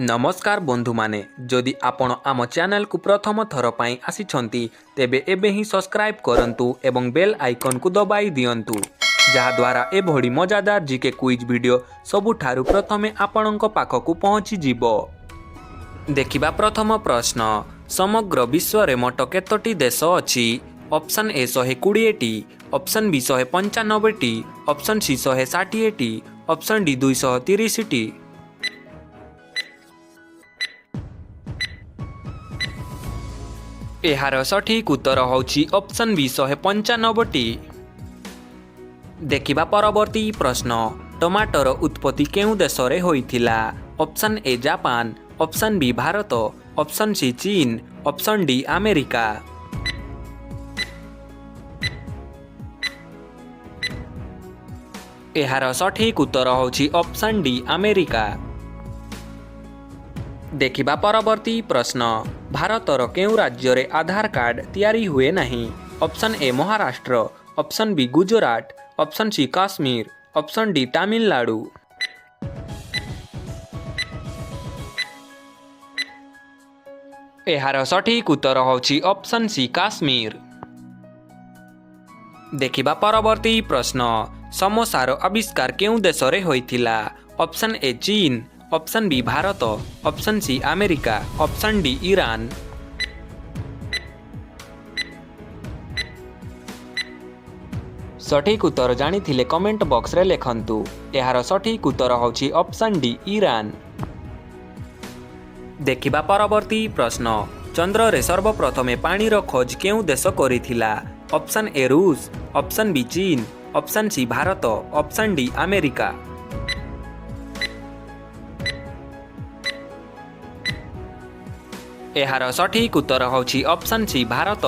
नमस्कार बंधु माने जदि आपण आम चैनल को प्रथम थर पाई आसिछंती तेबे एबे ही सब्सक्राइब करंतु एवं बेल आइकन को दबाई दियंतु जहा द्वारा ए भड़ी मजादार जीके क्विज वीडियो सबुठारु प्रथमे आपणक पाखकु पहुंची जिवो। देखिबा प्रथम प्रश्न, समग्र विश्व रे मोट केतोटी देश अछि? ऑप्शन ए 120 टी, ऑप्शन बी 195 टी, ऑप्शन सी 160 टी, ऑप्शन डी 230 टी। एहार सठिक उत्तर होछि ऑप्शन बी 195 टी। देखिबा परवर्ती प्रश्न, टमाटर उत्पत्ति केउ देश रे होइथिला? Option A Japan, option B Bharat, option C चीन, ऑप्शन डी अमेरिका। एहार सठिक उत्तर होछि ऑप्शन डी अमेरिका। देखिबा परवर्ती प्रश्न, भारतर केउ राज्य रे आधार कार्ड तैयारी हुए नहीं? Option A Maharashtra, option B Gujarat, option C Kashmir, option D Tamil Nadu. एहार सठिक उत्तर होछि ऑप्शन सी काश्मीर। देखिबा परवर्ती प्रश्न, समोसार आविष्कार केउ देश रे होइथिला? ऑप्शन ए चीन, option B Bharat, option C America, option D Iran. सठिक उत्तर जानिथिले कमेंट बॉक्स रे लेखंतु। एहार सठिक उत्तर होछि ऑप्शन डी ईरान। देखिबा परवर्ती प्रश्न, चंद्र रे सर्वप्रथमे पानीर खोज केउ देश करिथिला? ऑप्शन ए रूस, ऑप्शन बी चीन, option C Bharat, option D America. एहार सठिक उत्तर होछि ऑप्शन सी भारत।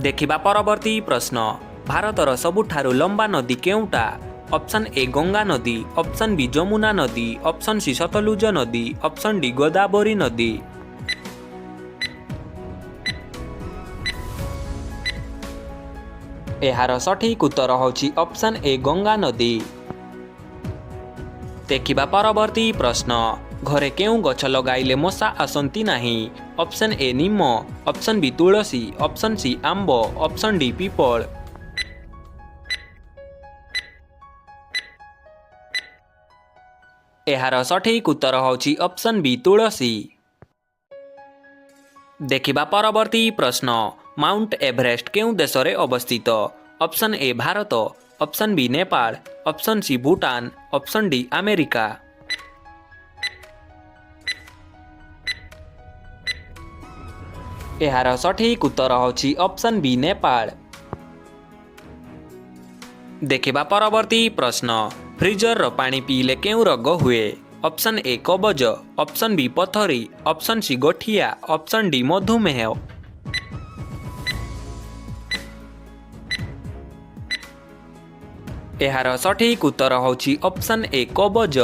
देखिबा परवर्ती प्रश्न, भारतर सबुठारु लंबा नदी केउटा? ऑप्शन ए गंगा नदी, ऑप्शन बी जमुना नदी, ऑप्शन सी सतलुज नदी, ऑप्शन डी गोदावरी नदी। एहार सठिक उत्तर होछि ऑप्शन ए गंगा नदी। देखिबा परवर्ती प्रश्न, घरे केउ गछ लगाइले मशा आसंती नाही? Option A neem, option B tulsi, option C आंब, ऑप्शन डी पीपल। एहार सठिक उत्तर होछि ऑप्शन बी तुलसी। देखिबा परवर्ती प्रश्न, माउंट एवरेस्ट केउ देश रे अवस्थित? Option A Bharat, option B Nepal, option C Bhutan, option D America. एहार सठिक उत्तर होछि ऑप्शन बी नेपाल। देखिबा परवर्ती प्रश्न, फ्रीजर रो पानी पीले केउ रोग हुए? ऑप्शन ए कबज, ऑप्शन बी पथरी, ऑप्शन सी गठिया, ऑप्शन डी मधुमेह। एहार सठिक उत्तर होछि ऑप्शन ए कबज।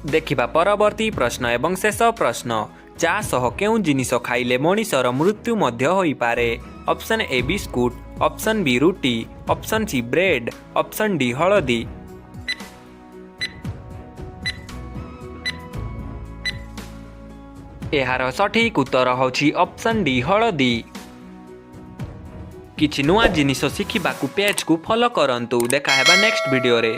देखिबा परवर्ती प्रश्न एवं शेष प्रश्न, चा सह केउ जिनिस खाइले मनीषर मृत्यु मध्य होई पारे? Option A biscuit, option B रुटी, option C bread, option D हळदी। एहार सठिक उत्तर होछि ऑप्शन डी हळदी। किछि नुआ जिनिस शिखिबाकु पेज को फॉलो करंतु। देखा हेबा नेक्स्ट वीडियो रे।